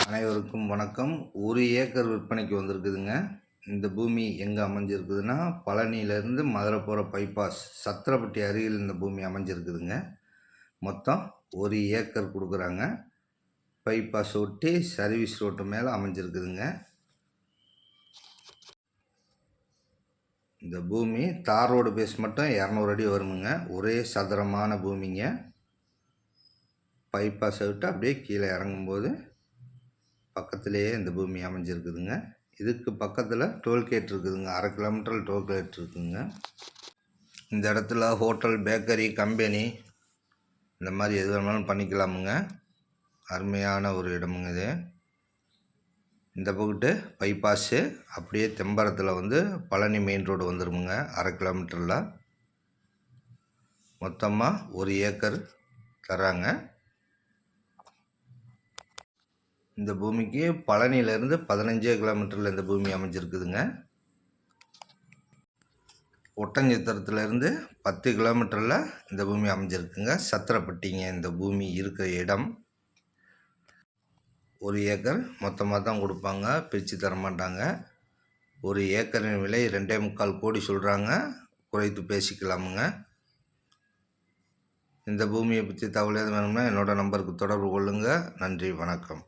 அனைவருக்கும் வணக்கம். 1 ஏக்கர் விற்பனைக்கு வந்திருக்குதுங்க. இந்த பூமி எங்கே அமைஞ்சிருக்குதுன்னா, பழனியிலேருந்து மதுரை போகிற பைபாஸ் சத்திரப்பட்டி அருகில் இந்த பூமி அமைஞ்சிருக்குதுங்க. மொத்தம் 1 ஏக்கர் கொடுக்குறாங்க. பைபாஸ் ஒட்டி சர்வீஸ் ரோட்டு மேலே அமைஞ்சிருக்குதுங்க. இந்த பூமி தார் ரோடு பேஸ் மட்டும் 200 அடி வருமுங்க. ஒரே சதுரமான பூமிங்க. பைபாஸை விட்டு அப்படியே கீழே இறங்கும்போது பக்கத்துலேயே இந்த பூமி அமைஞ்சிருக்குதுங்க. இதுக்கு பக்கத்தில் டோல்கேட் இருக்குதுங்க. 1/2 கிலோமீட்டர் டோல்கேட் இருக்குதுங்க. இந்த இடத்துல ஹோட்டல், பேக்கரி, கம்பெனி இந்த மாதிரி எது வேணாலும் பண்ணிக்கலாமுங்க. அருமையான ஒரு இடமுங்க இது. இந்த பக்கத்து பைபாஸு அப்படியே தெம்பரத்தில் பழனி மெயின் ரோடு வந்துருமுங்க. 1/2 கிலோமீட்டரில் மொத்தமாக 1 ஏக்கர் தராங்க. இந்த பூமிக்கு பழனியிலேருந்து 15 கிலோமீட்டரில் இந்த பூமி அமைஞ்சிருக்குதுங்க. ஒட்டஞ்சத்திரத்துலேருந்து 10 கிலோமீட்டரில் இந்த பூமி அமைஞ்சிருக்குங்க. சத்திரப்பட்டிங்க இந்த பூமி இருக்கிற இடம். 1 ஏக்கர் மொத்தமாக தான் கொடுப்பாங்க, பிரித்து தர மாட்டாங்க. 1 ஏக்கரின் விலை 2.25 கோடி சொல்கிறாங்க. குறைத்து பேசிக்கலாமுங்க. இந்த பூமியை பற்றி தகவல் எது வேணும்னா என்னோடய நம்பருக்கு தொடர்பு கொள்ளுங்கள். நன்றி, வணக்கம்.